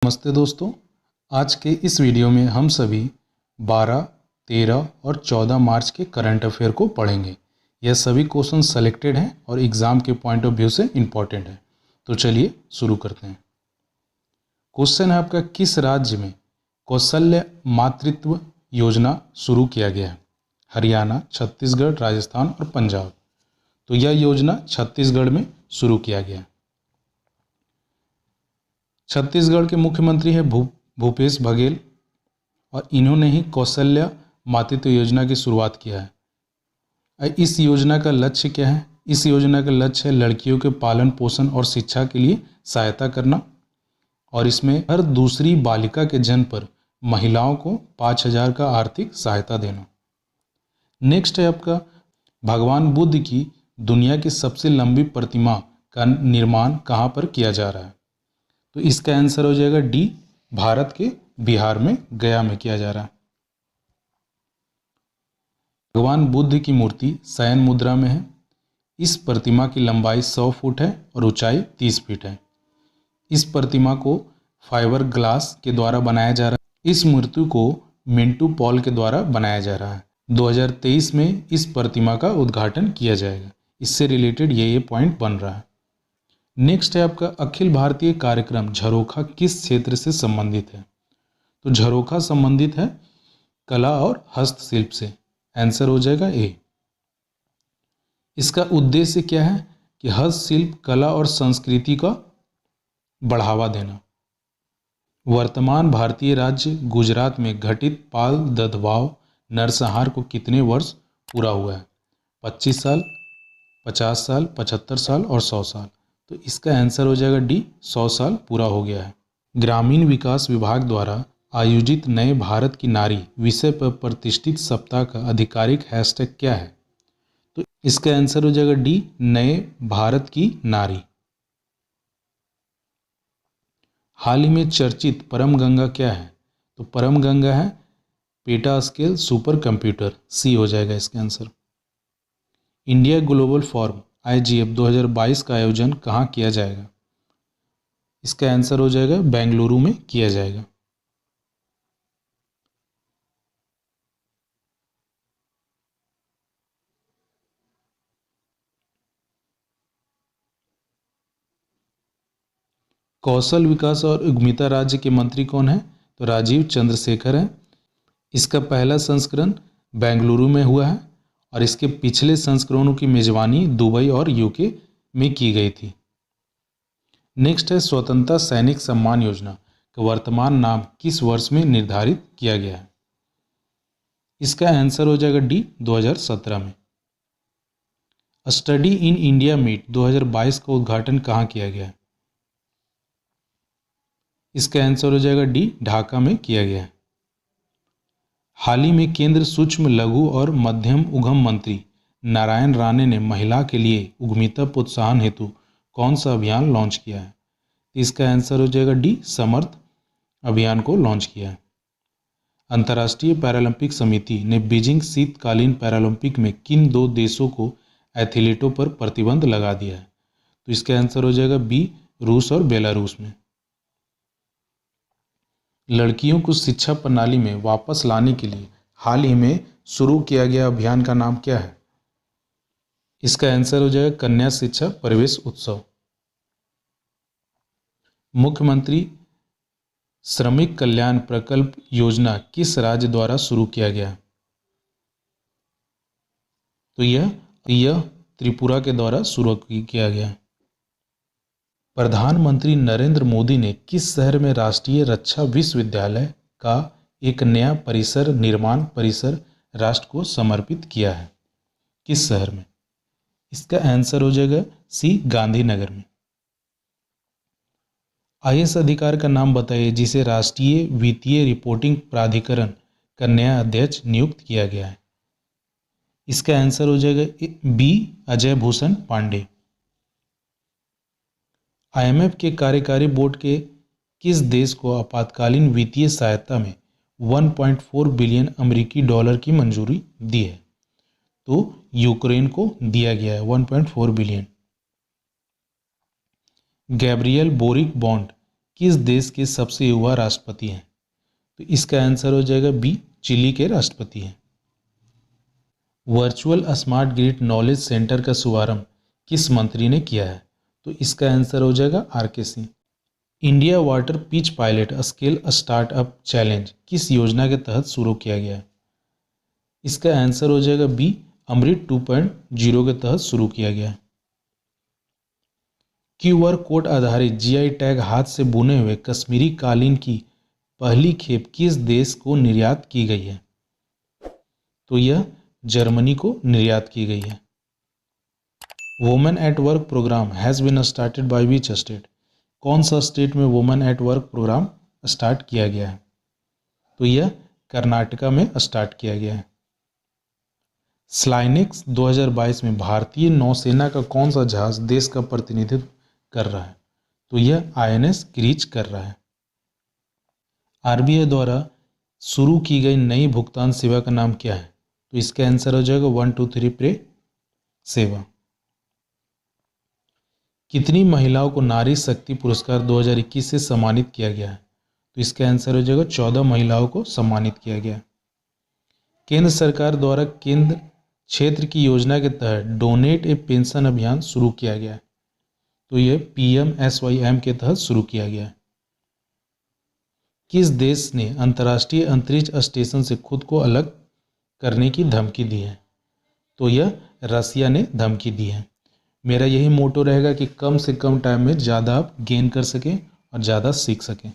नमस्ते दोस्तों, आज के इस वीडियो में हम सभी 12, 13 और 14 मार्च के करंट अफेयर को पढ़ेंगे। यह सभी क्वेश्चन सेलेक्टेड हैं और एग्ज़ाम के पॉइंट ऑफ व्यू से इम्पॉर्टेंट है। तो चलिए शुरू करते हैं। क्वेश्चन है आपका, किस राज्य में कौशल्य मातृत्व योजना शुरू किया गया है? हरियाणा, छत्तीसगढ़, राजस्थान और पंजाब। तो यह योजना छत्तीसगढ़ में शुरू किया गया है। छत्तीसगढ़ के मुख्यमंत्री हैं भूपेश बघेल और इन्होंने ही कौशल्य मातृत्व योजना की शुरुआत किया है। इस योजना का लक्ष्य क्या है? इस योजना का लक्ष्य है लड़कियों के पालन पोषण और शिक्षा के लिए सहायता करना, और इसमें हर दूसरी बालिका के जन्म पर महिलाओं को 5,000 का आर्थिक सहायता देना। नेक्स्ट है आपका, भगवान बुद्ध की दुनिया की सबसे लंबी प्रतिमा का निर्माण कहाँ पर किया जा रहा है? तो इसका आंसर हो जाएगा डी, भारत के बिहार में गया में किया जा रहा है। भगवान बुद्ध की मूर्ति शयन मुद्रा में है। इस प्रतिमा की लंबाई 100 फुट है और ऊंचाई 30 फीट है। इस प्रतिमा को फाइबर ग्लास के द्वारा बनाया जा रहा है। इस मूर्ति को मिंटू पॉल के द्वारा बनाया जा रहा है। 2023 में इस प्रतिमा का उद्घाटन किया जाएगा। इससे रिलेटेड ये पॉइंट बन रहा है। नेक्स्ट है आपका, अखिल भारतीय कार्यक्रम झरोखा किस क्षेत्र से संबंधित है? तो झरोखा संबंधित है कला और हस्तशिल्प से। आंसर हो जाएगा ए। इसका उद्देश्य क्या है कि हस्तशिल्प, कला और संस्कृति का बढ़ावा देना। वर्तमान भारतीय राज्य गुजरात में घटित बाल दत्तभाव नरसंहार को कितने वर्ष पूरा हुआ है? 25 साल, 50 साल, 75 साल और 100 साल। तो इसका आंसर हो जाएगा डी, 100 साल पूरा हो गया है। ग्रामीण विकास विभाग द्वारा आयोजित नए भारत की नारी विषय पर प्रतिष्ठित सप्ताह का आधिकारिक हैशटैग क्या है? तो इसका आंसर हो जाएगा डी, नए भारत की नारी। हाल ही में चर्चित परम गंगा क्या है? तो परम गंगा है पेटा स्केल सुपर कंप्यूटर। सी हो जाएगा इसका answer. India global forum IGF 2022 का आयोजन कहाँ किया जाएगा? इसका आंसर हो जाएगा बेंगलुरु में किया जाएगा। कौशल विकास और उद्यमिता राज्य के मंत्री कौन है? तो राजीव चंद्रशेखर है। इसका पहला संस्करण बेंगलुरु में हुआ है और इसके पिछले संस्करणों की मेजबानी दुबई और यूके में की गई थी। नेक्स्ट है, स्वतंत्रता सैनिक सम्मान योजना का वर्तमान नाम किस वर्ष में निर्धारित किया गया है? इसका आंसर हो जाएगा डी, 2017 में। स्टडी इन इंडिया मीट 2022 का उद्घाटन कहाँ किया गया है? इसका आंसर हो जाएगा डी, ढाका में किया गया है। हाल ही में केंद्र सूक्ष्म लघु और मध्यम उद्यम मंत्री नारायण राणे ने महिला के लिए उद्यमिता प्रोत्साहन हेतु कौन सा अभियान लॉन्च किया है? इसका आंसर हो जाएगा डी, समर्थ अभियान को लॉन्च किया है। अंतर्राष्ट्रीय पैरालंपिक समिति ने बीजिंग शीतकालीन पैरालंपिक में किन 2 देशों को एथलीटों पर प्रतिबंध लगा दिया है? तो इसका आंसर हो जाएगा बी, रूस और बेलारूस में। लड़कियों को शिक्षा प्रणाली में वापस लाने के लिए हाल ही में शुरू किया गया अभियान का नाम क्या है? इसका आंसर हो जाएगा कन्या शिक्षा प्रवेश उत्सव। मुख्यमंत्री श्रमिक कल्याण प्रकल्प योजना किस राज्य द्वारा शुरू किया गया? तो यह त्रिपुरा के द्वारा शुरू किया गया। प्रधानमंत्री नरेंद्र मोदी ने किस शहर में राष्ट्रीय रक्षा विश्वविद्यालय का एक नया निर्माण परिसर राष्ट्र को समर्पित किया है? किस शहर में? इसका आंसर हो जाएगा सी, गांधीनगर में। IAS अधिकार का नाम बताइए जिसे राष्ट्रीय वित्तीय रिपोर्टिंग प्राधिकरण का नया अध्यक्ष नियुक्त किया गया है। इसका आंसर हो जाएगा बी, अजय भूषण पांडे। IMF के कार्यकारी बोर्ड के किस देश को आपातकालीन वित्तीय सहायता में 1.4 बिलियन अमेरिकी डॉलर की मंजूरी दी है? तो यूक्रेन को दिया गया है 1.4 बिलियन। गैब्रियल बोरिक बॉन्ड किस देश के सबसे युवा राष्ट्रपति हैं? तो इसका आंसर हो जाएगा बी, चिली के राष्ट्रपति हैं। Virtual smart grid knowledge centre का शुभारंभ किस मंत्री ने किया है? तो इसका आंसर हो जाएगा R K. Singh. India water pitch pilot scale startup challenge किस योजना के तहत शुरू किया गया है? इसका आंसर हो जाएगा बी, अमृत 2.0 के तहत शुरू किया गया है। QR कोड आधारित GI टैग हाथ से बुने हुए कश्मीरी कालीन की पहली खेप किस देश को निर्यात की गई है? तो यह जर्मनी को निर्यात की गई है। Women at work programme has been started by which state? कौन सा स्टेट में women at work programme start किया गया है? तो यह कर्नाटका में स्टार्ट किया गया है। स्लाइनेक्स 2022 में भारतीय नौसेना का कौन सा जहाज देश का प्रतिनिधित्व कर रहा है? तो यह INS क्रीच कर रहा है। RBI द्वारा शुरू की गई नई भुगतान सेवा का नाम क्या है? तो इसका आंसर हो जाएगा 123 पे सेवा। कितनी महिलाओं को नारी शक्ति पुरस्कार 2021 से सम्मानित किया गया है? तो इसका आंसर हो जाएगा 14 महिलाओं को सम्मानित किया गया। केंद्र सरकार द्वारा केंद्र क्षेत्र की योजना के तहत डोनेट ए पेंशन अभियान शुरू किया गया है। तो यह PMSYM के तहत शुरू किया गया है। किस देश ने अंतर्राष्ट्रीय अंतरिक्ष स्टेशन से खुद को अलग करने की धमकी दी है? तो यह रसिया ने धमकी दी है। मेरा यही मोटो रहेगा कि कम से कम टाइम में ज़्यादा आप गेन कर सकें और ज़्यादा सीख सकें।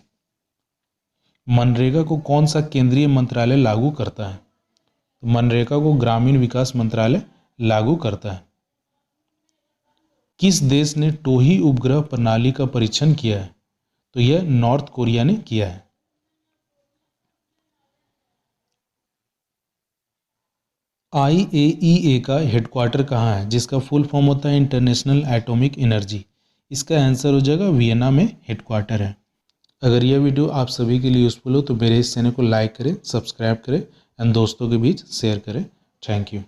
मनरेगा को कौन सा केंद्रीय मंत्रालय लागू करता है? तो मनरेगा को ग्रामीण विकास मंत्रालय लागू करता है। किस देश ने टोही उपग्रह प्रणाली का परीक्षण किया है? तो यह नॉर्थ कोरिया ने किया है। IAEA का हेडक्वार्टर कहाँ है, जिसका फुल फॉर्म होता है इंटरनेशनल एटॉमिक एनर्जी? इसका आंसर हो जाएगा वियना में हेडक्वार्टर है। अगर यह वीडियो आप सभी के लिए यूज़फुल हो तो मेरे इस चैनल को लाइक करें, सब्सक्राइब करें एंड दोस्तों के बीच शेयर करें। Thank you.